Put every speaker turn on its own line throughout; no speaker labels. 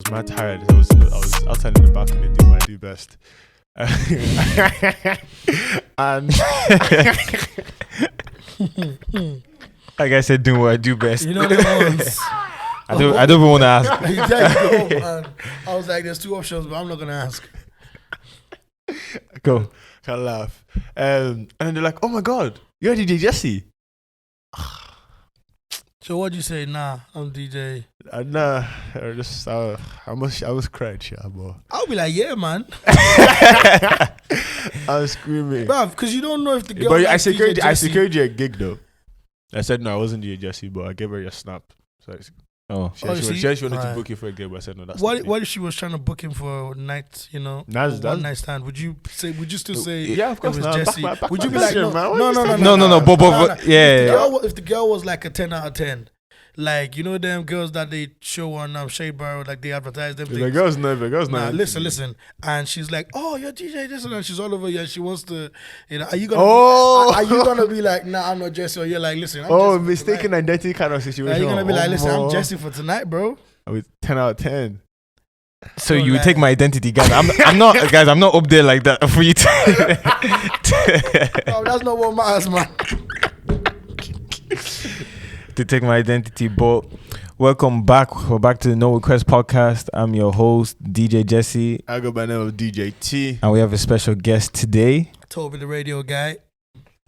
was mad tired. I was outside in the balcony doing what I do best. And
like I said, doing what I do best.
You know the ones.
I don't even want to ask.
Exactly. I was like, there's two options, but I'm not gonna ask.
Go.
Can't laugh. And then they're like, "Oh my God, you're DJ Jesse."
So what'd you say? Nah, I'm DJ.
Nah, I was crying, shit, boy.
I'll be like, yeah, man.
I was screaming,
Bruv, because you don't know if the girl.
but
likes
I
DJ
secured you a gig though. I said no, I wasn't DJ Jesse, but I gave her your snap. So she wanted to book you for a gig, but I said no. That's
what if she was trying to book him for a night? You know, one night stand? Would you still say?
Yeah, of course.
It was Jesse?
Back
Would you be
my
like,
picture, man.
no?
But yeah.
If the girl was like a 10 out of 10, like, you know them girls that they show on Shade Bar, like they advertise them.
The girls know.
Nah, listen. And she's like, oh, you're DJ this and she's all over you and she wants to, you know, are you gonna be like, nah, I'm not Jesse, or you're like, listen, I'm Jesse
mistaken identity kind of situation.
Are you gonna be like, listen, I'm Jesse for tonight, bro?
I was 10 out of 10.
So you would take my identity, guys. I'm not up there like that for you to.
No, that's not what matters, man.
To take my identity, but welcome back. We're back to the No Request Podcast. I'm your host, DJ Jesse.
I go by the name of DJ T.
And we have a special guest today.
Tobi, the radio guy.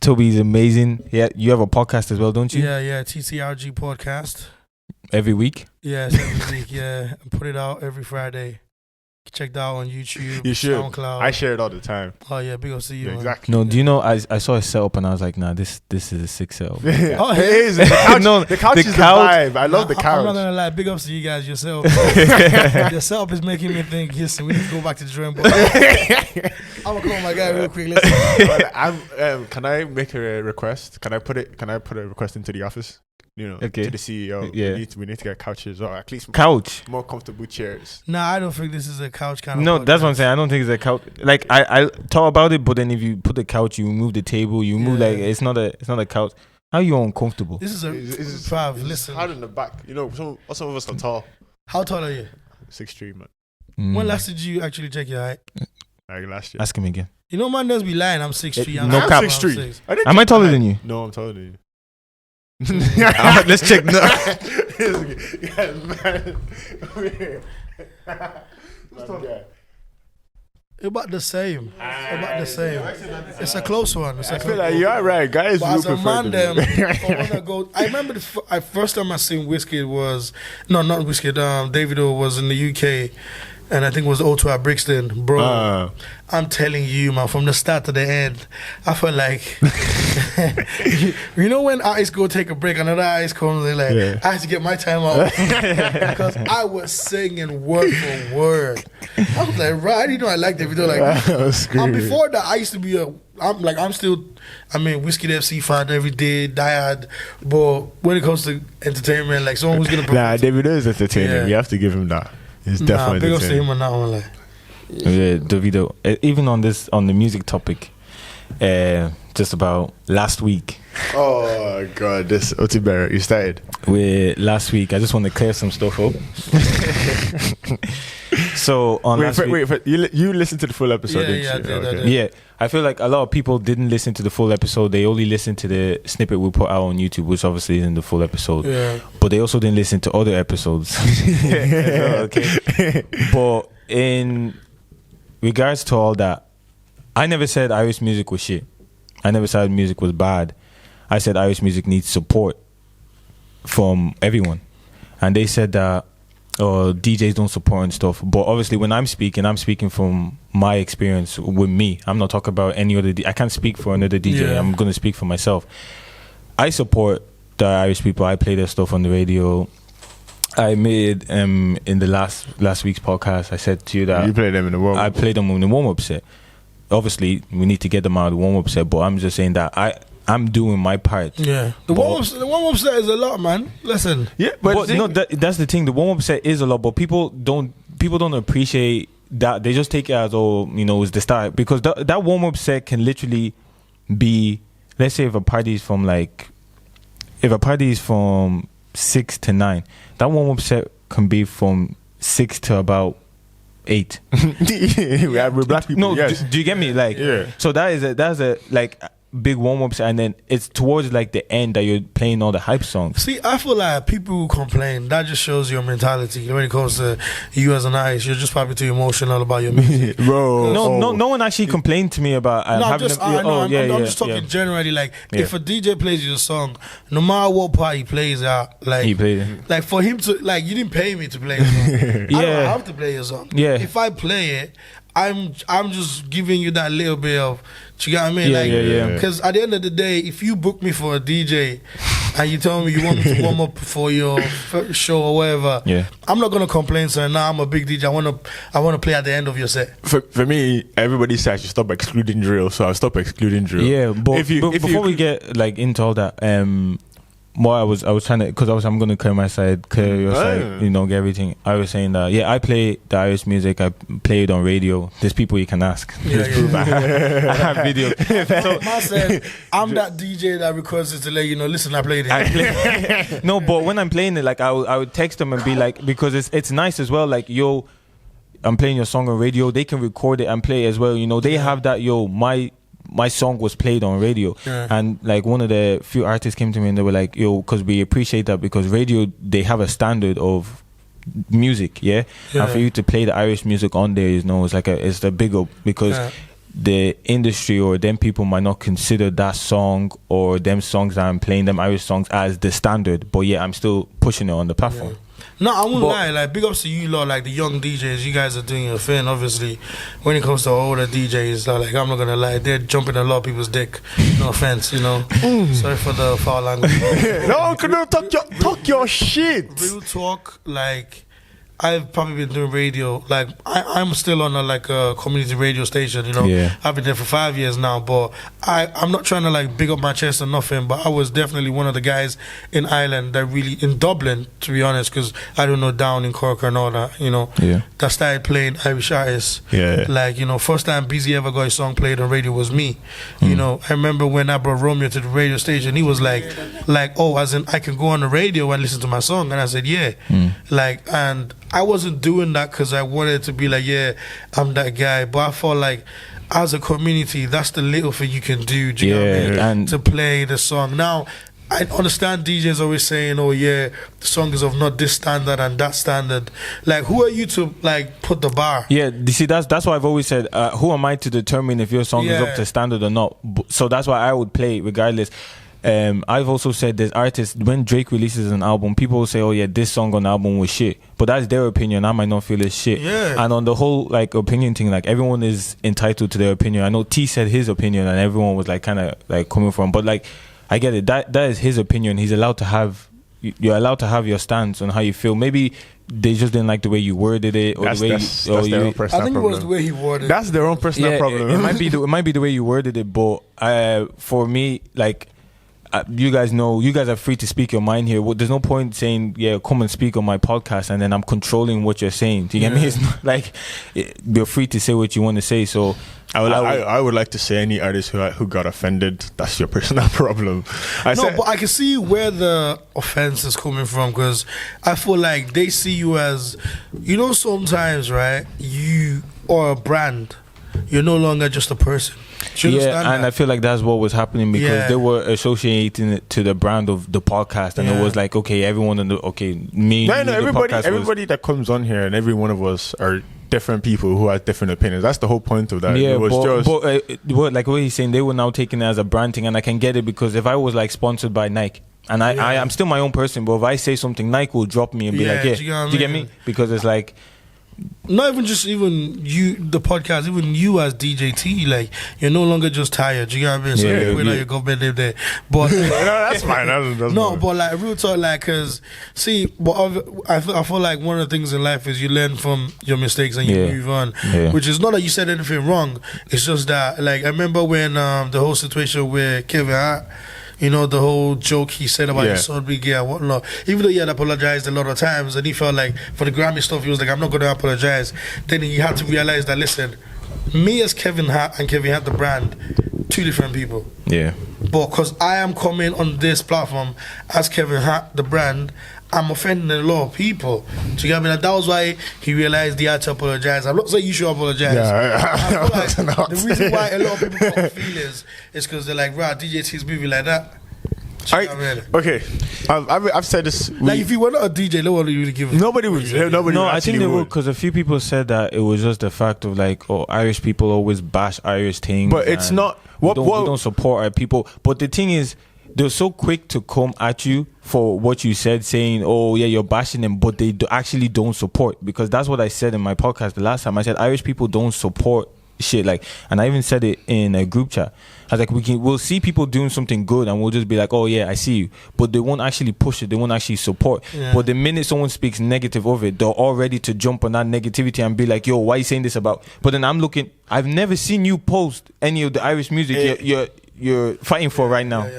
Tobi is amazing. Yeah, you have a podcast as well, don't you?
Yeah, TCRG podcast.
Every week?
Yes, every week, yeah. I put it out every Friday. Check that out on YouTube,
you should.
SoundCloud.
I share it all the time.
Oh yeah, big up to you.
Yeah, exactly.
No, do you know? I saw a setup and I was like, nah, this is a sick setup.
Oh,
it is. The couch is the vibe. I love the couch.
I'm not gonna lie. Big ups to you guys yourself. Your setup is making me think. Yes, we need to go back to the drawing board. I'm gonna call my guy real quick. Listen.
Can I make a request? Can I put a request into the office? You know,
okay.
To the CEO.
Yeah.
We need to get couches or at least more comfortable chairs.
Nah, I don't think this is a couch kind of.
No, that's what I'm saying. I don't think it's a couch. Like I thought about it, but then if you put the couch, you remove the table, you remove like it's not a couch. How are you uncomfortable?
This is listen.
Hard in the back. You know, some of us are tall.
How tall are you?
6'3", man.
When last did you actually check your height?
Like last year.
Ask him again.
You know, man does be lying. I'm 6'3".
No cap.
6'3".
Am I taller than you?
No, I'm taller than you.
Let's check. No.
About the same. It's a close one.
I feel like you're right, guys.
But as a man, I wanna go. I remember the first time I seen Wizkid was not Wizkid. Davido was in the UK. And I think it was O2 at Brixton. Bro, I'm telling you, man, from the start to the end, I felt like, you know when artists go take a break, another artist comes, they're like, I had to get my time out. Because I was singing word for word. I was like, right, how do you know I like Davido like that? And before that, I used to be I'm still Wizkid FC fan every day, diehard. But when it comes to entertainment, like someone who's going to...
Nah, Davido is entertaining. Yeah. We have to give him that. It's definitely
big ups to him on that one. Like.
Yeah, Davido. Even on the music topic, just about last week.
Oh God, this Otibera, you started.
Last week, I just want to clear some stuff up. So on last week,
you listened to the full episode?
Yeah,
didn't you?
I did.
Yeah, I feel like a lot of people didn't listen to the full episode. They only listened to the snippet we put out on YouTube, which obviously isn't the full episode.
Yeah.
But they also didn't listen to other episodes. Okay. But in regards to all that, I never said Irish music was shit. I never said music was bad. I said Irish music needs support from everyone. And they said that DJs don't support and stuff. But obviously when I'm speaking from my experience with me. I'm not talking about any other I can't speak for another DJ. Yeah. I'm going to speak for myself. I support the Irish people. I play their stuff on the radio. I made in the last week's podcast, I said to you that
you played them in the warm-up.
I played them in the warm-up set. Obviously, we need to get them out of the warm-up set, but I'm just saying that I'm doing my part.
Yeah, the warm-up set is a lot, man. Listen,
yeah, but no, that's the thing. The warm-up set is a lot, but people don't appreciate that. They just take it as it's the start, because that warm-up set can literally be, let's say, if a party is from 6 to 9. That warm-up set can be from 6 to about 8.
We're black people.
No,
yes.
do you get me? Like, so that's a like big warm-ups, and then it's towards like the end that you're playing all the hype songs.
See, I feel like people who complain, that just shows your mentality when it comes to you as an artist. You're just probably too emotional about your music.
Bro.
No one actually complained to me about
I'm just talking generally. Like, if a DJ plays you a song, no matter what part he plays out, like
he played it.
Like for him to, like, you didn't pay me to play a song. I don't have to play your song.
Yeah.
If I play it, I'm just giving you that little bit of, you get what I mean? Because at the end of the day, if you book me for a DJ and you tell me you want me to warm up for your show or whatever, I'm not gonna complain saying, nah, I'm a big DJ. I wanna play at the end of your set.
For me, everybody says I should stop excluding drill, so I'll stop excluding drill.
Yeah, but before we get like into all that, what I was trying to, because I'm going to clear my side, clear your side, you know, get everything. I was saying that, I play the Irish music. I play it on radio. There's people you can ask. I have video.
So, I said, I'm that DJ that records it to let you know, listen, I played it.
No, but when I'm playing it, like, I would text them and be like, because it's nice as well, like, yo, I'm playing your song on radio. They can record it and play it as well. You know, they have that, my song was played on radio, and like one of the few artists came to me and they were like, yo, because we appreciate that, because radio, they have a standard of music, and for you to play the Irish music on there, you know, it's the big up, because the industry or them people might not consider that song or them songs that I'm playing, them Irish songs, as the standard, but I'm still pushing it on the platform.
No, I won't lie. Like, big ups to you lot, like the young DJs. You guys are doing your thing. Obviously, when it comes to older DJs, like, I'm not gonna lie, they're jumping a lot of people's dick. No offense, you know. Sorry for the foul language.
No, talk your shit.
Real talk, like, I've probably been doing radio. Like, I'm still on a community radio station, you know. I've been there for 5 years now, but I'm not trying to like big up my chest or nothing, but I was definitely one of the guys in Ireland that really, in Dublin, to be honest, because I don't know, down in Cork and all that, you know, that started playing Irish artists. Like, you know, first time BZ ever got his song played on radio was me. You know, I remember when I brought Romeo to the radio station, he was like, oh, as in I can go on the radio and listen to my song, and I said, like, and I wasn't doing that because I wanted to be like, I'm that guy. But I felt like, as a community, that's the little thing you can do, do you know what I mean? And to play the song. Now, I understand DJs always saying, oh the song is of not this standard and that standard. Like, who are you to like put the bar? You
see, that's why I've always said, who am I to determine if your song is up to standard or not? So that's why I would play regardless. I've also said there's artists, when Drake releases an album, people will say, oh this song on the album was shit, but that's their opinion. I might not feel it's shit. And on the whole like opinion thing, like, everyone is entitled to their opinion. I know T said his opinion and everyone was like kind of like coming from, but like, I get it, that is his opinion. He's allowed to have, you're allowed to have your stance on how you feel. Maybe they just didn't like the way you worded it, or the way
that's their own personal
I think
problem.
it was the way he worded it.
That's their own personal problem.
It might be the way you worded it, but for me, like, you guys know, you guys are free to speak your mind here. There's no point saying, come and speak on my podcast, and then I'm controlling what you're saying. Do you get me? It's not like, you're free to say what you want to say. So
I would like to say, any artist who got offended, that's your personal problem.
But I can see where the offense is coming from, because I feel like they see you as, you know, sometimes, right, you are a brand. You're no longer just a person.
And I feel like that's what was happening, because they were associating it to the brand of the podcast, and it was like, okay, everyone
everybody that comes on here, and every one of us are different people who have different opinions. That's the whole point of that.
But like what he's saying, they were now taking it as a brand thing, and I can get it, because if I was like sponsored by Nike, and I'm still my own person, but if I say something, Nike will drop me and be like, do you get me? Because it's like,
not even you, the podcast, even you as DJ T, like, you're no longer just tired. You know what I mean? So your government name there, but
no, that's fine. That's
but like, real talk, like, cause see, but I feel like one of the things in life is you learn from your mistakes and you move on. Which is not that you said anything wrong. It's just that, like, I remember when the whole situation where Kevin Hart, you know, the whole joke he said about his son being gay and whatnot. Even though he had apologized a lot of times, and he felt like for the Grammy stuff, he was like, I'm not going to apologize. Then he had to realize that, listen, me as Kevin Hart and Kevin Hart the brand, two different people. Do But because I am coming on this platform as Kevin Hart, the brand, I'm offending a lot of people. Do you get me? Like, that was why he realized he had to apologize. I'm not saying you should apologize.
Yeah,
I feel like the reason why a lot of people got feelings is because they're like, right, DJ T's moving like that.
Okay, I've said this.
Like, if you were not a DJ, no one would really give.
Nobody would.
No, I think they would, because a few people said that it was just the fact of like, oh, Irish people always bash Irish things,
but it's not.
We don't support our people. But the thing is, they're so quick to come at you for what you said, saying, oh yeah, you're bashing them, but they actually don't support, because that's what I said in my podcast the last time. I said Irish people don't support shit, like, and I even said it in a group chat. I was like, we'll see people doing something good and we'll just be like, oh yeah, I see you, but they won't actually push it, they won't actually support. But the minute someone speaks negative of it, they're all ready to jump on that negativity and be like, yo, why are you saying this about? But then I'm looking, I've never seen you post any of the Irish music you're fighting for right now.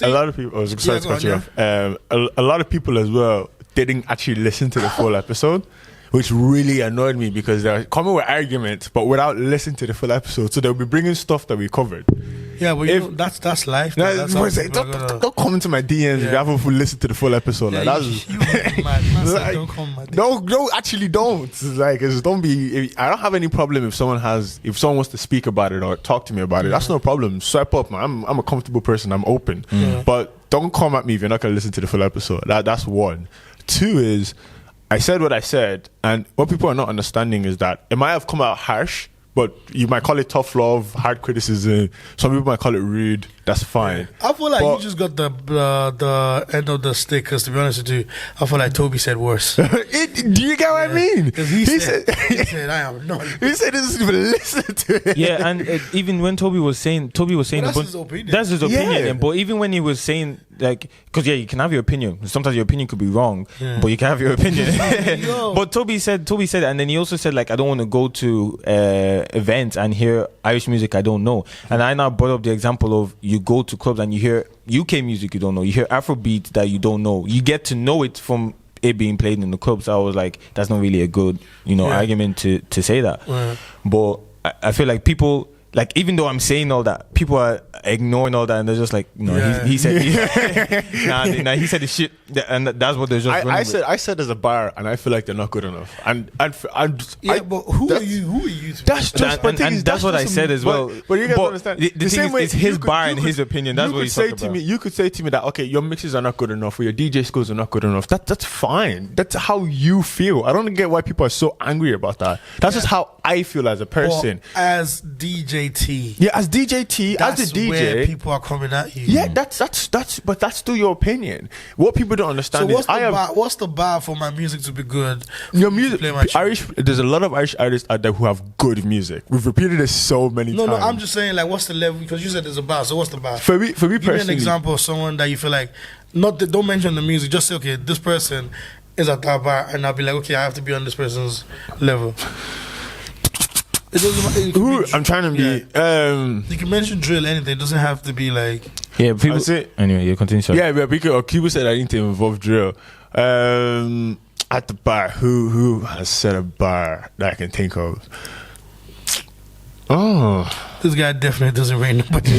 A lot of people, sorry to cut you off. A lot of people as well didn't actually listen to the full episode, which really annoyed me, because they're coming with arguments but without listening to the full episode. So they'll be bringing stuff that we covered.
Yeah, but that's life.
Don't come into my DMs if you haven't listened to the full episode.
Yeah, don't come my DMs.
Don't. Like, don't be. I don't have any problem if someone wants to speak about it or talk to me about it. That's no problem. Swipe up, man. I'm a comfortable person. I'm open. But don't come at me if you're not gonna listen to the full episode. That's one. Two is, I said what I said, and what people are not understanding is that it might have come out harsh, but you might call it tough love, hard criticism. Some people might call it rude. That's fine.
I feel like you just got the end of the stick, because to be honest with you, I feel like Toby said worse.
Do you get what I mean?
Because he said, I am not.
He said he doesn't even listen to it.
Yeah, and even when Toby was saying
that's his opinion.
That's his opinion. But even when he was saying, like, because you can have your opinion. Sometimes your opinion could be wrong, but you can have your opinion. But Toby said, and then he also said, like, I don't want to go to events and hear Irish music I don't know. And I now brought up the example of, you go to clubs and you hear UK music you don't know, you hear Afrobeat that you don't know, you get to know it from it being played in the clubs. So I was like, that's not really a good argument to say that. But I feel like people, like, even though I'm saying all that, people are ignoring all that, and they're just like, no, he said, he said the shit, and that's what they're just.
I said there's a bar, and I feel like they're not good enough. And
but who are you?
That's just,
and that's what I said as well.
But you guys understand.
The thing is, it's his bar and his opinion. That's what he's talking about.
You could say to me that, okay, your mixes are not good enough, or your DJ skills are not good enough. That's fine. That's how you feel. I don't get why people are so angry about that. That's just how I feel as a person.
Well, as DJ T.
Yeah, as DJ T, as the DJ.
Where people are coming at you.
Yeah, but that's still your opinion. What people don't understand is
what's the bar for my music to be good?
Your music, there's a lot of Irish artists out there who have good music. We've repeated this so many times.
No, I'm just saying, like, what's the level? Because you said there's a bar, so what's the bar?
For me personally,
give me an example of someone that you feel like, don't mention the music, just say, okay, this person is at that bar, and I'll be like, okay, I have to be on this person's level.
I'm trying to be.
You can mention drill, anything. It doesn't have to be like.
Yeah, people. Anyway, you continue. Sorry.
Yeah, but people said I need to involve drill. At the bar, who has set a bar that I can think of? Oh,
this guy definitely doesn't rate nobody.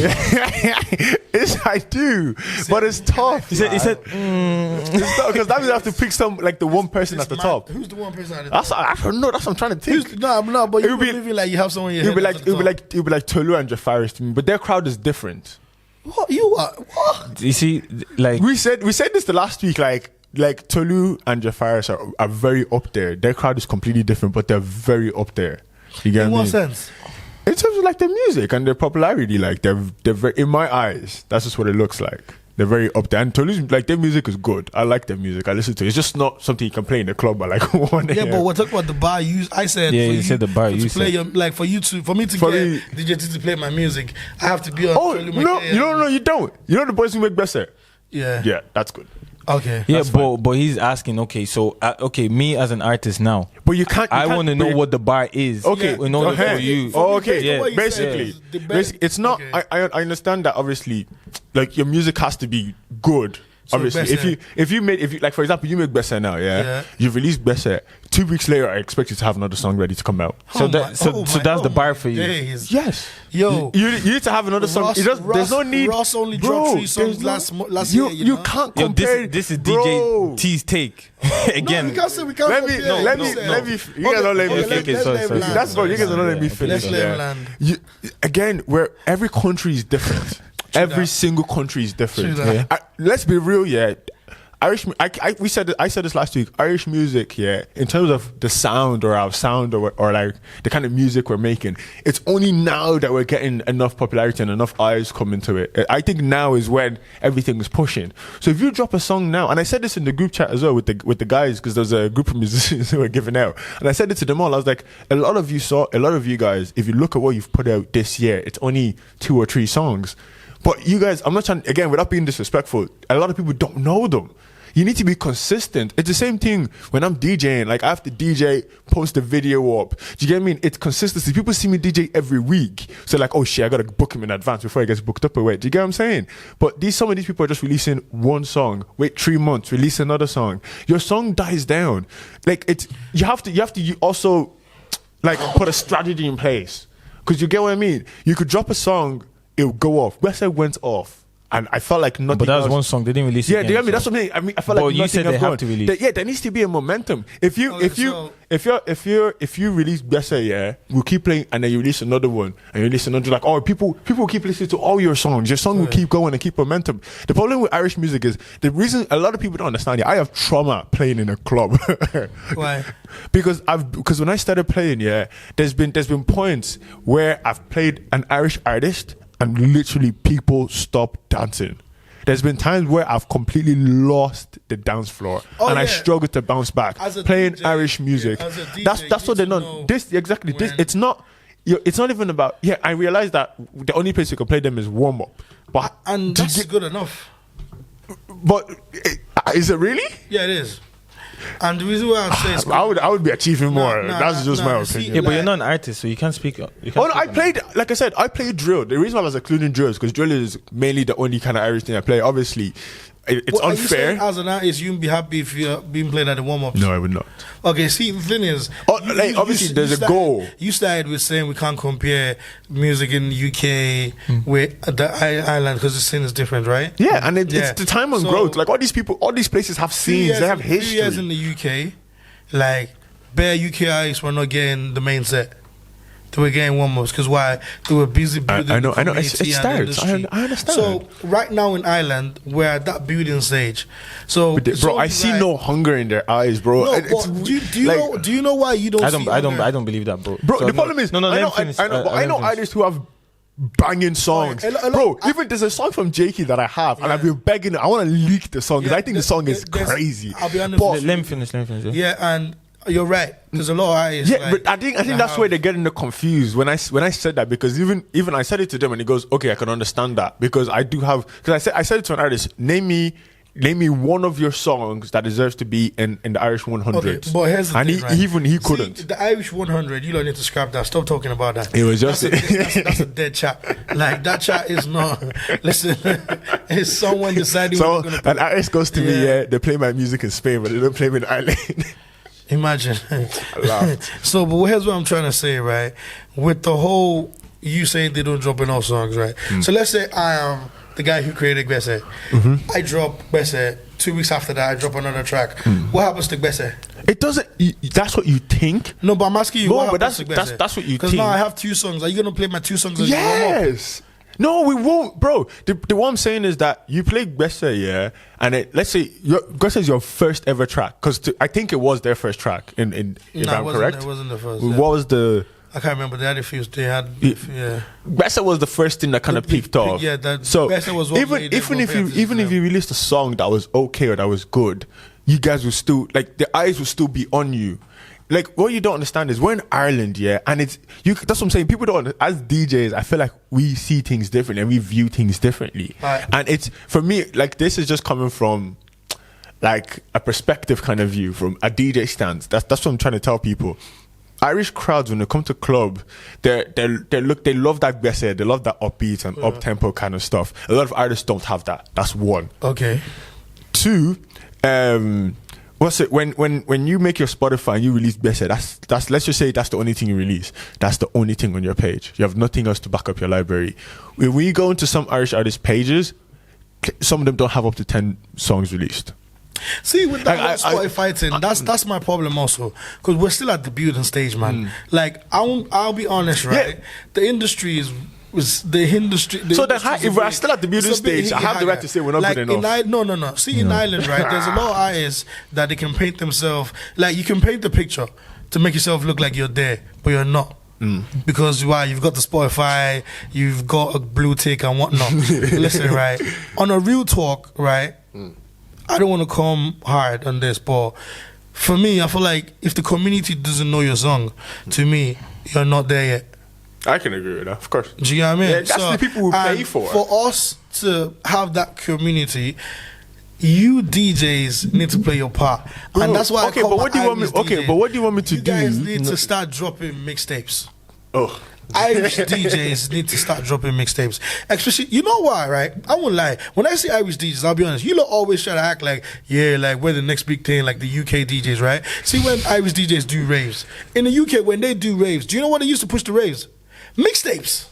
Yes, I do, but it's tough. He said, it's tough because that means I have to pick the one person at the top.
Who's the one person at the top?
I don't know. That's what I'm trying to think.
No, but you be like you have someone. It
would be like Tolu and Jafaris to me, but their crowd is different.
What you are? What?
You see, like
we said this the last week, like Tolu and Jafaris are very up there. Their crowd is completely different, but they're very up there. You get
in
what
what sense?
In terms of like their music and their popularity, like they're very, in my eyes, that's just what it looks like. They're very up there. And Tolu's, like, their music is good. I like their music. I listen to it. It's just not something you can play in the club at like 1 a.m.
Yeah, but we're talking about the bar use. I said,
yeah, you said the bar use.
For me to get DJ T to play my music, I have to be on.
Oh no, you don't. You know the boys who make Besser.
Yeah,
that's good.
Okay.
Yeah, but he's asking. Okay, so me as an artist now.
But you can't.
I want to know what the bar is.
Okay.
In order for you.
Oh, okay.
Yeah.
Basically, it's not. Okay. I understand that obviously, like your music has to be good obviously, if you like for example, you make Bessa now, you've released Bessa. 2 weeks later, I expect you to have another song ready to come out.
So that's the bar for you.
Days.
Yes,
yo,
you need to have another song. There's no need.
Ross only dropped 3 songs last year.
You can't compare.
This is DJ T's take again.
No, we can't say we can't.
Let me. You guys don't let me finish. That's what you guys don't let me finish. Again, where every country is different. Every single country is different. Let's be real, Irish. I said this last week. Irish music, in terms of the sound or our sound or like the kind of music we're making, it's only now that we're getting enough popularity and enough eyes coming to it. I think now is when everything is pushing. So if you drop a song now, and I said this in the group chat as well with the guys, because there's a group of musicians who were giving out, and I said it to them all. I was like, a lot of you guys, if you look at what you've put out this year, it's only 2 or 3 songs. But you guys, I'm not trying, again, without being disrespectful, a lot of people don't know them. You need to be consistent. It's the same thing when I'm DJing. Like, I have to DJ, post a video up. Do you get what I mean? It's consistency. People see me DJ every week. So like, oh shit, I got to book him in advance before he gets booked up away. Do you get what I'm saying? But some of these people are just releasing one song. Wait 3 months, release another song. Your song dies down. Like, you have to also like put a strategy in place. Because you get what I mean? You could drop a song, it'll go off. Westside went off, and I felt like nothing.
But that was
else.
one song. They didn't release it.
Yeah,
again,
that's what I mean. I felt like
you
nothing
said they have to release.
There needs to be a momentum. If you release Bessa, we'll keep playing, and then you release another one, and you release another. Like, oh, people keep listening to all your songs. Your song will keep going and keep momentum. The problem with Irish music is the reason a lot of people don't understand it. I have trauma playing in a club.
Why?
Because when I started playing, there's been points where I've played an Irish artist and literally people stop dancing. There's been times where I've completely lost the dance floor and I struggle to bounce back playing DJ, Irish music. That's what they're not. This it's not even about. Yeah, I realize that the only place you can play them is warm up,
and that's good enough.
But is it really?
Yeah, it is. And the reason why I say
I would be achieving more. That's just my opinion.
Yeah, but you're not an artist, so you can't speak.
I played, like I said, I played drill. The reason why I was including drill is because drill is mainly the only kind of Irish thing I play. Obviously, it's unfair. Are you saying as an artist, you'd be happy if you're being played at the warm-ups? No, I would not.
Okay, see, the thing is...
obviously, there's a goal.
You started with saying we can't compare music in the UK with the Ireland because the scene is different, right?
Yeah, and it's the time and growth. Like, all these places have scenes, they have history.
3 years in the UK, like, bare UK artists were not getting the main set. They were getting warm-ups because why? They were busy building
I know. It starts. I understand.
So right now in Ireland, we're at that building stage. So,
bro, I see no hunger in their eyes, bro.
No, do you know why you don't?
I don't believe that, bro.
Bro, so the problem is, I know artists who have banging songs, bro. Even there's a song from Jakey that I have, and I've been begging. I want to leak the song because I think the song is crazy.
I'll be honest.
Let me finish.
Yeah, and you're right. There's a lot of artists.
Yeah, but I think that's where they're getting confused when I said that, because even I said it to them and he goes, okay, I can understand that, because I do have, because I said it to an artist, name me one of your songs that deserves to be in the Irish 100. Okay,
but here's the thing,
right? He couldn't.
The Irish 100, you don't need to scrap that. Stop talking about that.
It was just
that's a dead chat. Like, that chat is not. Listen, it's someone deciding.
So an artist goes to me, they play my music in Spain, but they don't play me in Ireland.
Imagine. So, but here's what I'm trying to say, right? With the whole, you saying they don't drop enough songs, right? So let's say I am the guy who created Gbese. I drop Gbese. 2 weeks after that, I drop another track. What happens to Gbese?
It doesn't. That's what you think.
No, but I'm asking you.
No, but that's what you think.
Because now I have 2 songs. Are you gonna play my 2 songs? As
yes. No, we won't, bro. The what I'm saying is that you play Gbese, and let's say Gbese is your first ever track, because I think it was their first track. If I'm correct,
it wasn't the first.
What was the?
I can't remember. They had a few.
Gbese was the first thing that kind of peaked off.
Yeah,
so
Gbese was
even if you released a song that was okay or that was good, you guys will still, like, the eyes will still be on you. Like, what you don't understand is we're in Ireland, and that's what I'm saying. People don't, as DJs, I feel like we see things differently and we view things differently.
Right.
And it's, for me, like, this is just coming from, like, a perspective kind of view, from a DJ stance. That's what I'm trying to tell people. Irish crowds, when they come to club, they love that Gbese, they love that upbeat and up-tempo kind of stuff. A lot of artists don't have that. That's one.
Okay.
2, what's it when you make your Spotify and you release Bessie, that's let's just say that's the only thing you release. That's the only thing on your page. You have nothing else to back up your library. When we go into some Irish artist pages, some of them don't have up to 10 songs released.
See, with that Spotify thing, that's my problem also, because we're still at the building stage, man. Like I'll be honest, right? The industry is. The industry.
So then, if we're still at the building stage, I have the right to say we're not good enough.
No. See, in Ireland, right, there's a lot of artists that they can paint themselves. Like, you can paint the picture to make yourself look like you're there, but you're not. Because why? You've got the Spotify, you've got a blue tick and whatnot. Listen, right, on a real talk, right, I don't want to come hard on this, but for me, I feel like if the community doesn't know your song, to me, you're not there yet.
I can agree with that, of course.
Do you know what I mean?
Yeah, that's the people who pay for.
For us to have that community, you DJs need to play your part.
Bro,
and that's why
but what do you want me to do?
You guys need to start dropping mixtapes.
Oh.
Irish DJs need to start dropping mixtapes. Especially, you know why, right? I won't lie. When I see Irish DJs, I'll be honest, you lot always try to act like, yeah, like we're the next big thing, like the UK DJs, right? See, when Irish DJs do raves, in the UK, when they do raves, do you know what they used to push the raves? Mixtapes.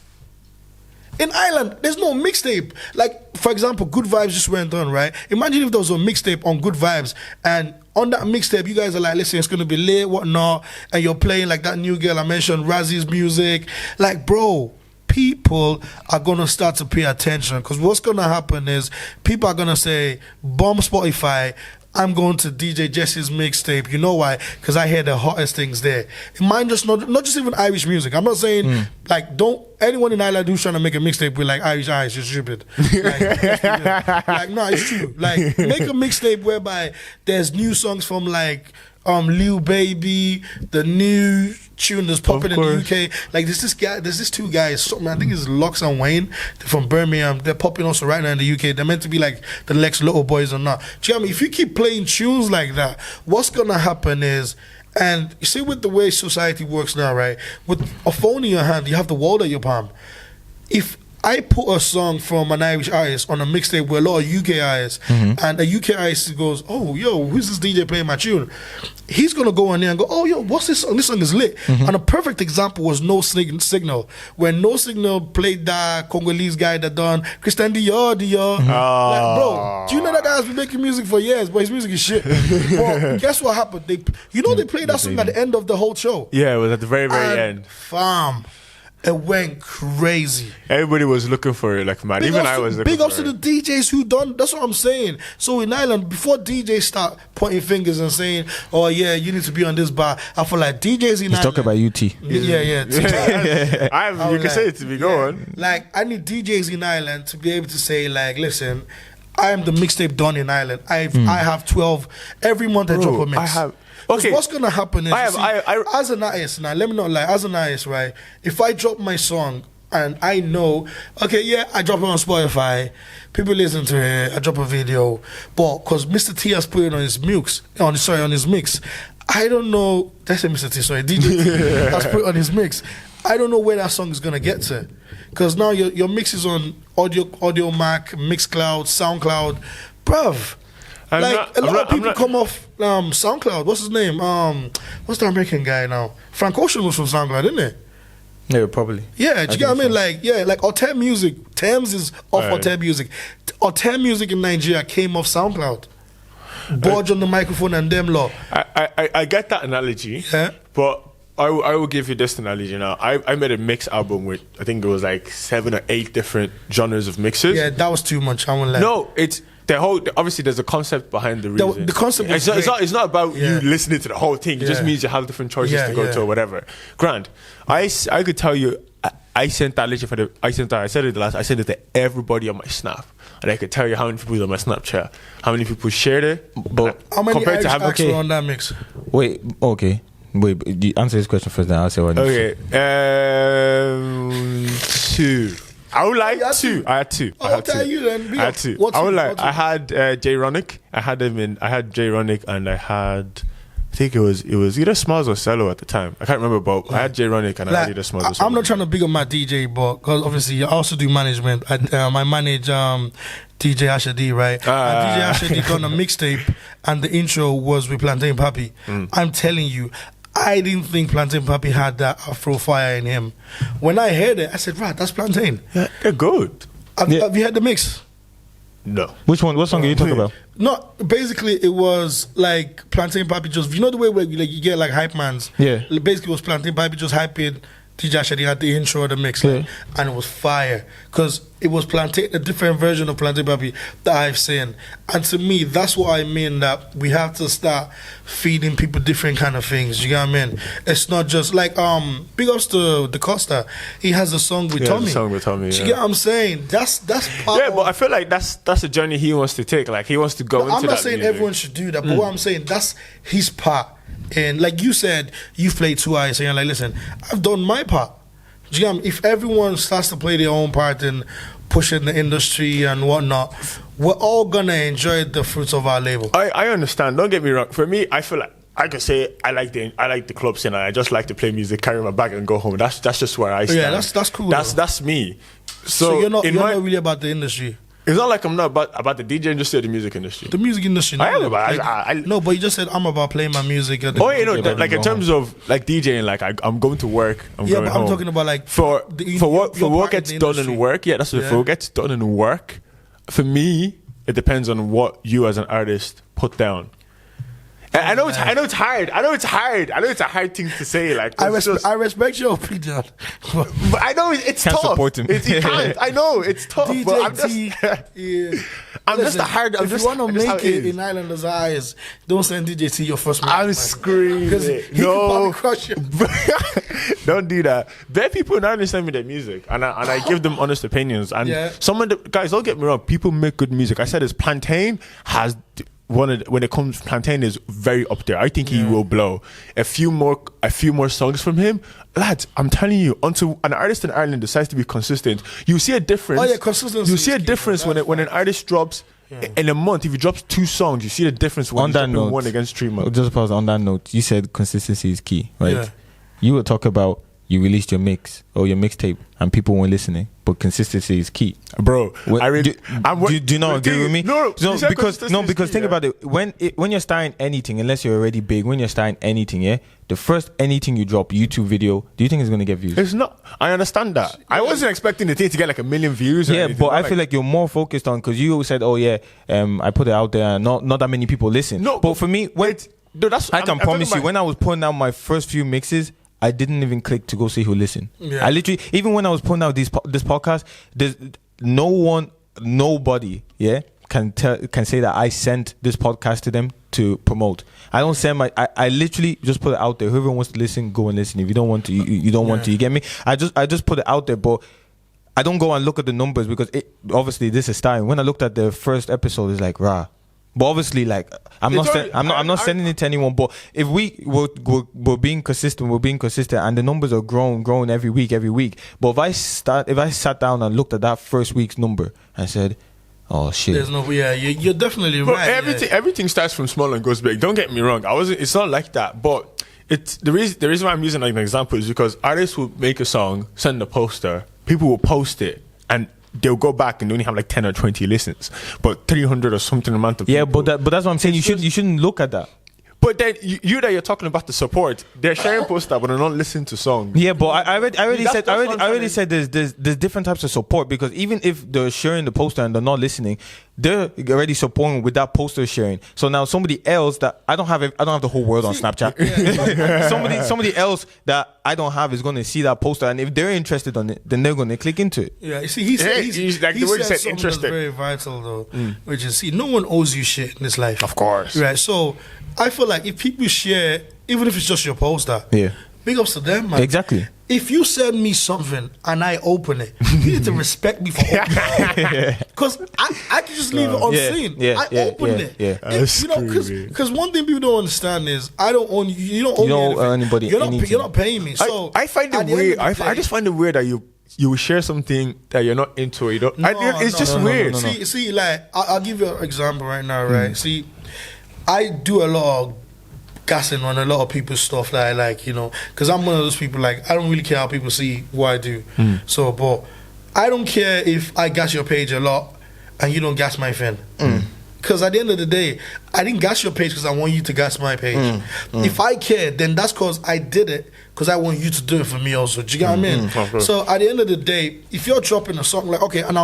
In Ireland, there's no mixtape. Like, for example, Good Vibes just went on, right? Imagine if there was a mixtape on Good Vibes, and on that mixtape, you guys are like, listen, it's going to be lit, whatnot, and you're playing like that new girl I mentioned, Razzy's music. Like, bro, people are going to start to pay attention, because what's going to happen is people are going to say, bomb Spotify, I'm going to DJ Jesse's mixtape. You know why? Because I hear the hottest things there. Mine just not just even Irish music. I'm not saying like don't anyone in Ireland who's trying to make a mixtape with like Irish eyes, you're stupid. Like no, it's true. Like make a mixtape whereby there's new songs from like Lil Baby, the new tune that's popping in the UK. Like there's this two guys, I think it's Lux and Wayne. They're from Birmingham. They're popping also right now in the UK. They're meant to be like the Lex Little Boys or not. Do you know what I mean? If you keep playing tunes like that, what's gonna happen is, and you see with the way society works now, right? With a phone in your hand, you have the world at your palm. If I put a song from an Irish artist on a mixtape with a lot of UK artists, and a UK artist goes, oh, yo, who's this DJ playing my tune? He's going to go on there and go, oh, yo, what's this song? This song is lit. And a perfect example was No Signal. When No Signal played that Congolese guy that done Christian Dior. Like, bro, do you know that guy's been making music for years, but his music is shit. But guess what happened? They played that song at the end of the whole show.
Yeah, it was at the very, very end.
Fam. It went crazy.
Everybody was looking for it, like mad. Even I was looking for it. Big ups to the
DJs who done. That's what I'm saying. So in Ireland, before DJs start pointing fingers and saying, "Oh yeah, you need to be on this bar," I feel like DJs in Ireland.
Talk about UT.
Yeah.
You can say it to me. Go on.
Like I need DJs in Ireland to be able to say, like, listen, I am the mixtape done in Ireland. I have 12 every month. I drop a mix. Okay. What's gonna happen is, as an artist, now let me not lie, as an artist, right? If I drop my song and I know, okay, yeah, I drop it on Spotify, people listen to it, I drop a video, but because Mr. T has put it on his mix, on his mix, I don't know. That's Mr. T, sorry, DJ T has put it on his mix. I don't know where that song is gonna get to, because now your mix is on Audio Mac, Mixcloud, SoundCloud, bruv. A lot of people come off SoundCloud. What's his name? What's the American guy now? Frank Ocean was from SoundCloud, isn't it?
Yeah, probably.
Yeah, do you get what I mean? Like, yeah, like Otem Music. Thames is off Otem Music. Otem Music in Nigeria came off SoundCloud. Bodge on the microphone and them lot.
I get that analogy. Yeah. But I will give you this analogy now. I made a mix album with, I think it was like 7 or 8 different genres of mixes.
Yeah, that was too much. I won't lie.
No, it's the whole. Obviously, there's a concept behind the reason.
The concept.
It's not about you listening to the whole thing. It just means you have different choices to go to or whatever. Grant, I could tell you. I sent that literally I sent it to everybody on my Snap, and I could tell you how many people on my Snapchat, how many people shared it. But
how many Irish acts were on that mix?
Wait, answer this question first, then I'll say what.
Okay, 2. I would like 2. I had 2.
I'll tell you then.
I had 2. I would like. I had J Ronic. I had J Ronic, and I had I think it was either Smalls or Cello at the time. I can't remember, but I had J Ronic and I had either Smalls or Cello.
I'm not trying to big up my DJ, but because obviously I also do management. I manage DJ Asher D, right? And DJ Asher D done a mixtape, and the intro was with Plantain Papi. I'm telling you, I didn't think Plantain Papi had that Afro fire in him. When I heard it, I said, right, that's Plantain.
Yeah, they're good.
Have you heard the mix?
No.
Which one? What song are you talking about?
No, basically it was like Plantain Papi just, you know the way where like, you get like hype mans?
Yeah.
Basically it was Plantain Papi just hyping DJ Ashadi had the intro of the mix, like, and it was fire because it was a different version of Plantain Papi that I've seen. And to me, that's what I mean, that we have to start feeding people different kind of things. You get what I mean? It's not just like big ups to Da Costa. He has a song with Tommy. You get what I'm saying? That's part
but I feel like that's a journey he wants to take. Like he wants to go into that.
I'm not saying
music.
Everyone should do that, but what I'm saying, that's his part. And like you said, you've played 2 eyes, and you're like, listen, I've done my part. Do you know what I mean? If everyone starts to play their own part in pushing the industry and whatnot, we're all gonna enjoy the fruits of our labor.
I understand. Don't get me wrong. For me, I feel like I could say I like the club scene. I just like to play music, carry my bag, and go home. That's just where I stand.
Yeah, that's cool.
That's me. So
you're not really about the industry.
It's not like I'm not about the DJ industry or the music industry.
The music industry.
I am about.
No, but you just said I'm about playing my music.
Like in terms of like DJing, like I'm going to work. I'm going home.
I'm talking about like
for what gets done in work. Yeah, that's what for what gets done in work. For me, it depends on what you as an artist put down. I know it's hard. I know it's a hard thing to say. Like
I respect your opinion,
but I know it's tough.
Support him.
He can't. I know it's tough.
DJ
but I'm just
if you want to make it in Islanders' eyes, don't send DJ T your first.
I'm screaming.
Because he can probably crush you.
Don't do that. There are people who understand me their music, and I give them honest opinions. And some of the guys, don't get me wrong, people make good music. I said, Plantain has. When it comes, Plantain is very up there. I think he will blow. A few more songs from him, lads. I'm telling you, until an artist in Ireland decides to be consistent, you see a difference.
Oh yeah, consistency.
You see a difference when an artist drops in a month. If he drops 2 songs, you see the difference when he's dropping 1 against 3 months.
Just pause on that note. You said consistency is key, right? Yeah. You were talking about you released your mix or your mixtape and people weren't listening, but consistency is key,
bro.
Do you not agree with me? No, because think about it. When you're starting anything, unless you're already big, when you're starting anything, the first anything you drop, YouTube video, do you think it's going to get views?
It's not. I understand that. I wasn't expecting the thing to get like 1 million views.
Yeah, but I feel like you're more focused on, because you said, I put it out there and not that many people listen. No, but for me, I can promise you, when I was putting out my first few mixes, I didn't even click to go see who listened. Yeah. I literally, even when I was putting out this podcast, there's nobody, can say that I sent this podcast to them to promote. I don't send I literally just put it out there. Whoever wants to listen, go and listen. If you don't want to, you don't want to. You get me? I just put it out there, but I don't go and look at the numbers because obviously this is starting. When I looked at the first episode, it's like rah. But obviously, like I'm not sending it to anyone. But if we're being consistent, and the numbers are growing every week. But if I sat down and looked at that first week's number and said, oh shit,
there's no, you're definitely right.
Everything starts from small and goes big. Don't get me wrong. It's not like that. But it's the reason why I'm using like an example is because artists will make a song, send a poster, people will post it, and they'll go back and only have like 10 or 20 listens, but 300 or something amount of people.
Yeah, but that's what I'm saying. You shouldn't look at that.
But then you're talking about the support. They're sharing poster, but they're not listening to songs.
Yeah, but I already said there's different types of support, because even if they're sharing the poster and they're not listening, they're already supporting with that poster sharing. So now somebody else that I don't have the whole world on Snapchat. Yeah. somebody else that I don't have is going to see that poster, and if they're interested on it, then they're going to click into it.
Yeah, you see, he said something that's very vital though, which is, no one owes you shit in this life.
Of course,
right? So I feel like if people share, even if it's just your poster, big ups to them, man.
Exactly.
If you send me something and I open it, you need to respect me for opening it. Because I can just leave it unseen. I opened it. Because one thing people don't understand is I don't own you. You don't own
anybody.
You're not paying me. So
I find it weird. I just find it weird that you will share something that you're not into. It's just weird.
See, like I'll give you an example right now, right? See, I do a lot of gassing on a lot of people's stuff like you know, because I'm one of those people like I don't really care how people see what I do. So, but I don't care if I gas your page a lot and you don't gas my fan. Because at the end of the day, I didn't gas your page because I want you to gas my page. If I care, then that's because I did it because I want you to do it for me also. Do you get what I mean? So at the end of the day, if you're dropping a song, like, okay, and I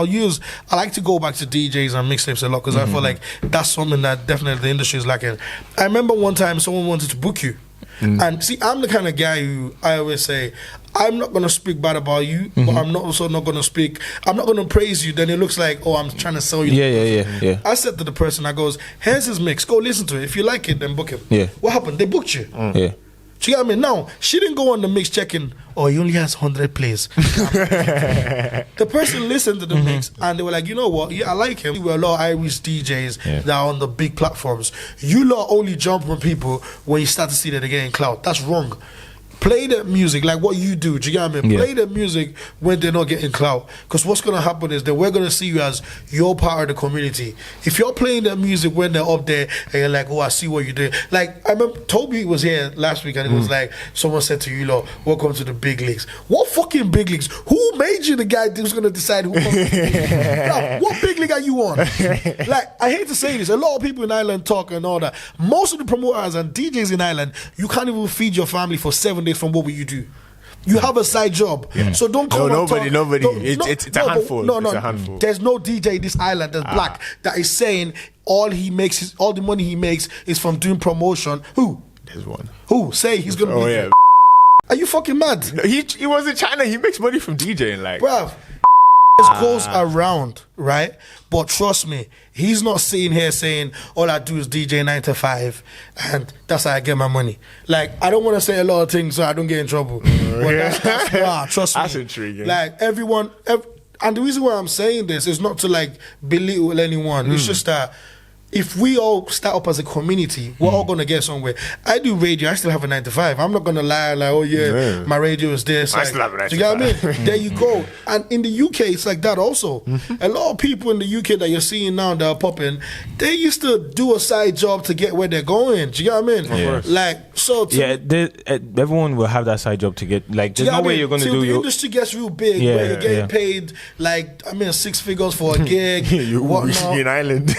like to go back to DJs and mixtapes a lot because I feel like that's something that definitely the industry is lacking. I remember one time someone wanted to book you. And see, I'm the kind of guy who I always say, I'm not going to speak bad about you, but I'm not going to praise you. Then it looks like, oh, I'm trying to sell you.
Yeah.
I said to the person, I goes, here's his mix, go listen to it. If you like it, then book him.
Yeah.
What happened? They booked you.
Yeah.
Do you get what I mean? Now, she didn't go on the mix checking, oh, he only has 100 plays. The person listened to the mix and they were like, you know what? Yeah, I like him. We're a lot of Irish DJs that are on the big platforms. You lot only jump on people when you start to see that they're getting clout. That's wrong. Play the music like what you do. Do you get what I mean? Play the music when they're not getting clout. Because what's going to happen is that we're going to see you as you're part of the community. If you're playing the music when they're up there and you're like, oh, I see what you did. Like, I remember Tobi was here last week and it was like, someone said to you, lot, welcome to the big leagues. What fucking big leagues? Who made you the guy who's going to decide who comes to the big leagues? Now, what big league are you on? Like, I hate to say this. A lot of people in Ireland talk and all that. Most of the promoters and DJs in Ireland, you can't even feed your family for 7 days from what will you do. You have a side job, so don't come and talk.
Nobody. It's a handful. It's a handful.
There's no DJ in this island that's black that is saying all the money he makes is from doing promotion. Who?
There's one.
Who? Say he's gonna be there. Are you fucking mad?
He was in China. He makes money from DJing, like.
Bruv, goes around, right? But trust me, he's not sitting here saying all I do is DJ 9 to 5 and that's how I get my money. Like, I don't want to say a lot of things so I don't get in trouble. But that's trust me.
That's intriguing.
Like, and the reason why I'm saying this is not to like belittle anyone. It's just that if we all start up as a community, we're all gonna get somewhere. I do radio. I still have a 9 to 5. I'm not gonna lie like, oh yeah, my radio is this.
I still have a 9 to 5.
Do you get what I mean? There you go. And in the UK, it's like that also. A lot of people in the UK that you're seeing now that are popping, they used to do a side job to get where they're going. Do you get what I mean?
Yeah.
Like, so
everyone will have that side job to get. Like, there's no way you're gonna do.
The industry gets real big, where you're getting paid like 6 figures for a gig.
in Ireland.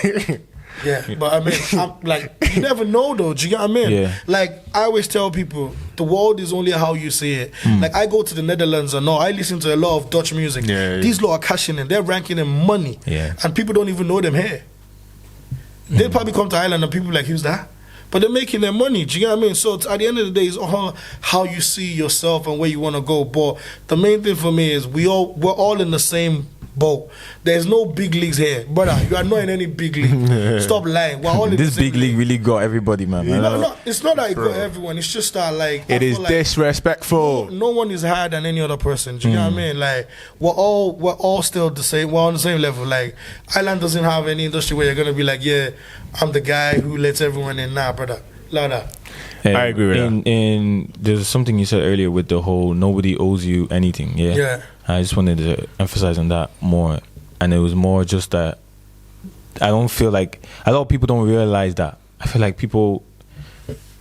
Yeah, but I mean, I'm like, you never know though. Do you get what I mean?
Yeah.
Like, I always tell people, the world is only how you see it. Like, I go to the Netherlands and I listen to a lot of Dutch music. These lot are cashing in. They're ranking in money. And people don't even know them here. They probably come to Ireland and people are like, who's that? But they're making their money. Do you get what I mean? So at the end of the day, it's all how you see yourself and where you want to go. But the main thing for me is we're all in the same boat. There's no big leagues here, brother. You are not in any big league. Stop lying. We're all in
this big league really got everybody, man.
No, it's not that it got everyone. It's just that like
it is disrespectful.
No one is higher than any other person. Do you know what I mean? Like we're all still the same. We're on the same level. Like Ireland doesn't have any industry where you're gonna be like, yeah, I'm the guy who lets everyone in. Nah, brother, like that.
I agree with that.
And there's something you said earlier with the whole nobody owes you anything. Yeah. I just wanted to emphasize on that more. And it was more just that I don't feel like a lot of people don't realize that. I feel like people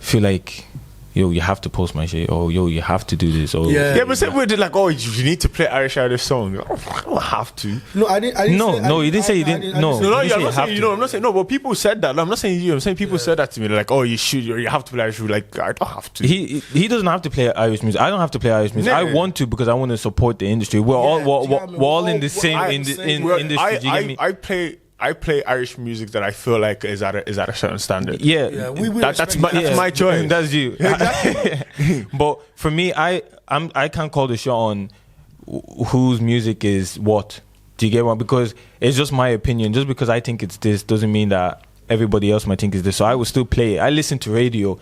feel like, yo, you have to post my shit, or yo, you have to do this, or
but some people did like, oh, you need to play Irish out of this song. I don't have to.
No, I didn't.
No, you didn't say you didn't. No,
I'm not saying. I'm not saying no. But people said that. I'm not saying you. I'm saying people said that to me. They're like, oh, you should. You have to play Irish. Like, I don't have to.
He doesn't have to play Irish music. I don't have to play Irish music. I want to because I want to support the industry. We're all in the same industry.
I play Irish music that I feel like is at a certain standard.
That's
my choice.
That's you. Exactly. But for me, I can't call the shot on whose music is what. Do you get what? Because it's just my opinion. Just because I think it's this doesn't mean that everybody else might think it's this. So I will still play it. I listen to radio.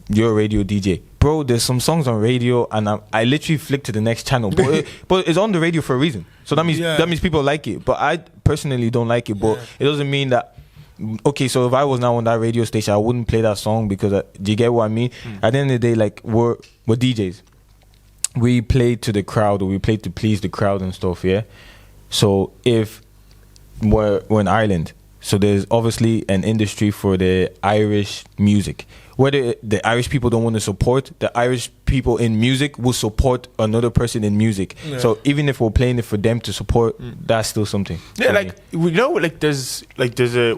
You're a radio DJ, bro. There's some songs on radio, and I literally flick to the next channel, but it's on the radio for a reason. So that means people like it. But I personally don't like it. But it doesn't mean that. Okay, so if I was now on that radio station, I wouldn't play that song because do you get what I mean? At the end of the day, like we're DJs. We play to the crowd, or we play to please the crowd and stuff. Yeah. So if we're in Ireland, So there's obviously an industry for the Irish music. Whether the Irish people don't want to support, the Irish people in music will support another person in music. Yeah. So even if we're playing it for them to support, that's still something.
Yeah, like we know, there's a.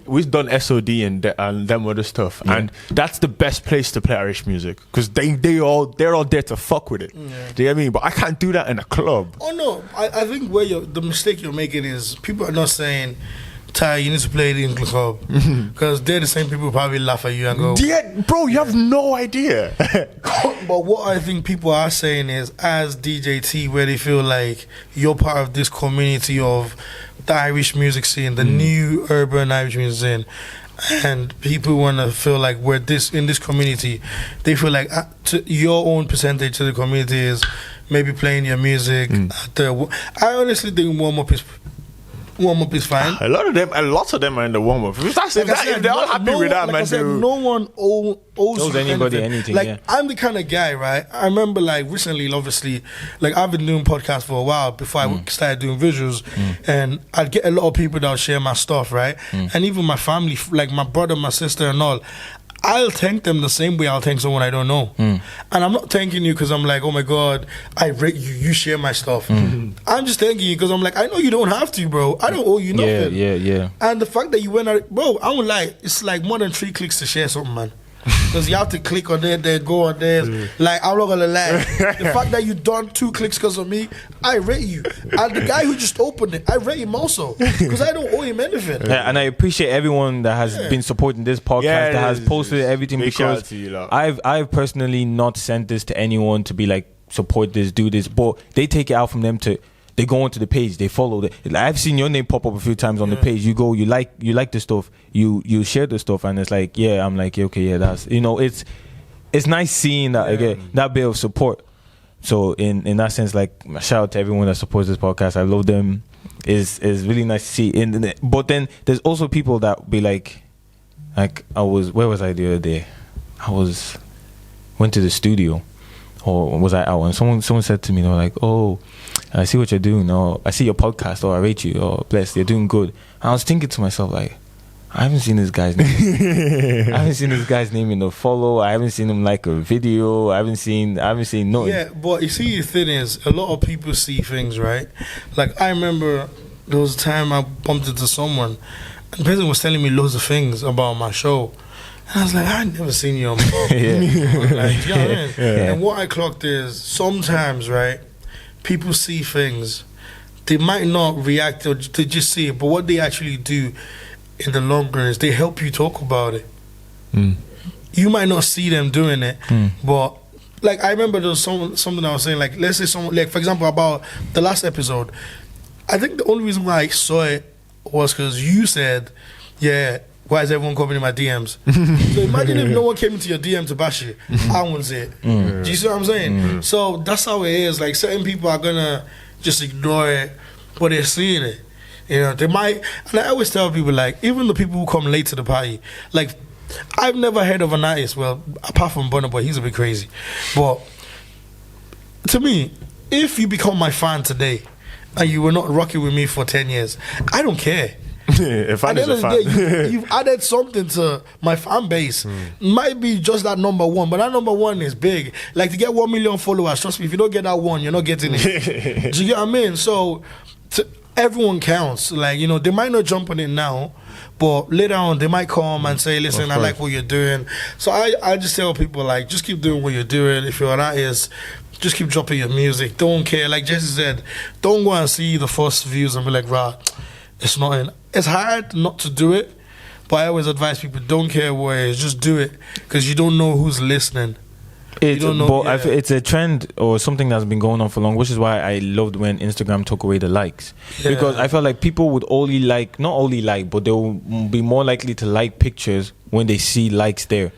We've done SOD and them other stuff, and that's the best place to play Irish music because they're all there to fuck with it. Yeah. Do you know what I mean? But I can't do that in a club.
Oh no, I think the mistake you're making is people are not saying, Ty, you need to play it in the club because they're the same people who probably laugh at you and go,
yeah, bro, you have no idea.
But what I think people are saying is, as DJT, where they feel like you're part of this community of the Irish music scene, the new urban Irish music scene, and people want to feel like we're in this community, they feel like your own percentage to the community is maybe playing your music. I honestly think warm-up is fine.
Lots of them are in the warm-up. If they're all happy with that, man.
No one owes
anybody anything.
Like, I'm the kind of guy, right? I remember, like, recently, obviously, like, I've been doing podcasts for a while before I started doing visuals, and I'd get a lot of people that would share my stuff, right? And even my family, like my brother, my sister, and all. I'll thank them the same way I'll thank someone I don't know. And I'm not thanking you because I'm like, oh my God, I rate you, you share my stuff. I'm just thanking you because I'm like, I know you don't have to, bro. I don't owe you nothing.
Yeah.
And the fact that you went out, bro, I won't lie, it's like more than 3 clicks to share something, man. Because you have to click on there, go on there. Like, I'm not gonna lie. The fact that you done 2 clicks because of me, I rate you. And the guy who just opened it, I rate him also. Because I don't owe him anything.
Yeah, and I appreciate everyone that has been supporting this podcast, that has posted everything, because I've personally not sent this to anyone to be like, support this, do this, but they take it out from them to. They go onto the page, they follow it. I've seen your name pop up a few times on the page. You go, you like the stuff, you share the stuff, and it's like, yeah, I'm like, okay, yeah, that's, it's nice seeing that again, that bit of support. So in that sense, like, shout out to everyone that supports this podcast. I love them. It's really nice to see. But then there's also people that be like where was I the other day? Went to the studio, or was I out? And someone said to me, they were like, oh, I see what you're doing, or I see your podcast, or I rate you, or bless, you're doing good. And I was thinking to myself, like, I haven't seen this guy's name. I haven't seen this guy's name in the follow. I haven't seen him like a video. I haven't seen nothing.
Yeah, but you see, the thing is, a lot of people see things, right? Like, I remember there was a time I bumped into someone, and the person was telling me loads of things about my show. And I was like, I never seen you on my phone. Like, you know what I mean? And what I clocked is, sometimes, right, people see things, they might not react or to just see it, but what they actually do in the long run is they help you talk about it. You might not see them doing it, but like, I remember there was something I was saying, like, let's say someone, like, for example, about the last episode, I think the only reason why I saw it was because you said, yeah, why is everyone coming in my DMs? So imagine if no one came into your DM to bash you. I wouldn't say it. Do you see what I'm saying? So that's how it is. Like, certain people are gonna just ignore it, but they're seeing it. You know, they might. And I always tell people, like, even the people who come late to the party, like, I've never heard of an artist, well, apart from Burna Boy, he's a bit crazy. But to me, if you become my fan today and you were not rocking with me for 10 years, I don't care.
If I is a fan.
You've added something to my fan base. Might be just that number one, but that number one is big. Like, to get 1 million followers, trust me, if you don't get that one, you're not getting it. Do you get what I mean? So everyone counts. Like, you know, they might not jump on it now, but later on they might come and say, listen, I like what you're doing. So I just tell people, like, just keep doing what you're doing. If you're an artist, just keep dropping your music. Don't care. Like Jesse said, don't go and see the first views and be like, rah, it's not. It's hard not to do it, but I always advise people, don't care what it is, just do it, because you don't know who's listening.
It's a trend or something that's been going on for long, which is why I loved when Instagram took away the likes. Because I felt like people would not only like, but they'll be more likely to like pictures when they see likes there.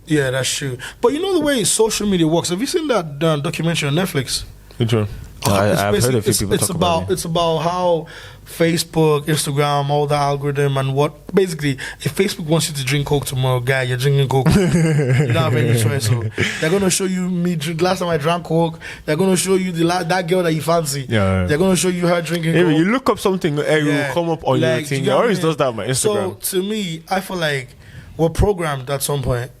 Yeah, that's true. But you know the way social media works. Have you seen that documentary on Netflix?
True.
I've heard a few people talk about it.
It's about how Facebook, Instagram, all the algorithm, and what basically, if Facebook wants you to drink Coke tomorrow, guy, you're drinking Coke. You don't have any choice. So they're gonna show you me drink. Last time I drank Coke, they're gonna show you that girl that you fancy.
Yeah.
They're gonna show you her drinking Coke.
You look up something, it will come up on your thing. It always does that on my Instagram.
So to me, I feel like we're programmed at some point.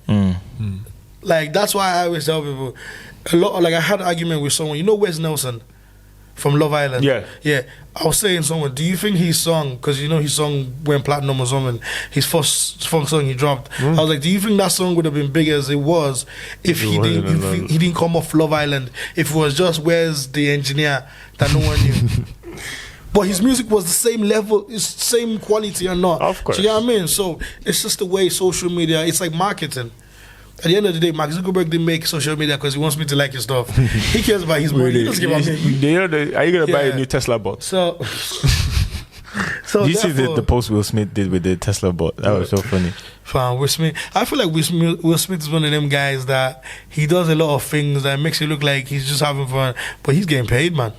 Like that's why I always tell people a lot. Like I had an argument with someone. You know Wes Nelson from Love Island? Yeah. I was saying someone, do you think his song, because you know his song went platinum or something, his first song he dropped, I was like, do you think that song would have been big as it was if he didn't come off Love Island, if it was just Wes the engineer that no one knew? But his music was the same level, it's same quality or not.
Of course.
Do you know what I mean? So it's just the way social media, it's like marketing. At the end of the day, Mark Zuckerberg didn't make social media because he wants me to like his stuff. He cares about his money. He doesn't give a
damn. Are you going to buy a new Tesla bot?
So
did you see the post Will Smith did with the Tesla bot? That was so funny.
Will Smith. I feel like Will Smith is one of them guys that he does a lot of things that makes it look like he's just having fun, but he's getting paid, man.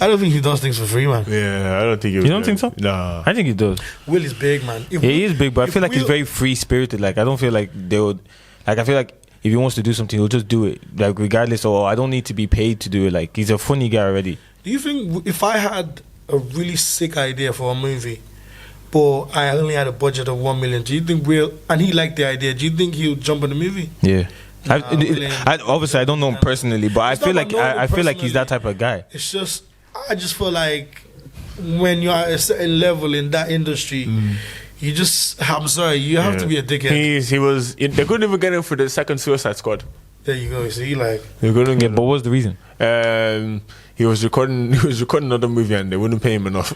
I don't think he does things for free, man.
Yeah, I don't think
you don't think so?
Nah.
I think he does.
Will is big, man.
He is big, but I feel like he's very free-spirited. Like, I don't feel like they would... Like, I feel like if he wants to do something, he'll just do it. Like, regardless of, I don't need to be paid to do it. Like, he's a funny guy already.
Do you think if I had a really sick idea for a movie, but I only had a budget of 1 million, do you think and he liked the idea, do you think he'll jump on the movie?
Yeah. Obviously, I don't know him personally, but I feel like he's that type of guy.
It's just, I just feel like when you're at a certain level in that industry, you just, I'm sorry, you have to be a dickhead.
They couldn't even get him for the second Suicide Squad.
There you go. See, like,
they couldn't get him.
But what was the reason?
He was recording another movie and they wouldn't pay him enough.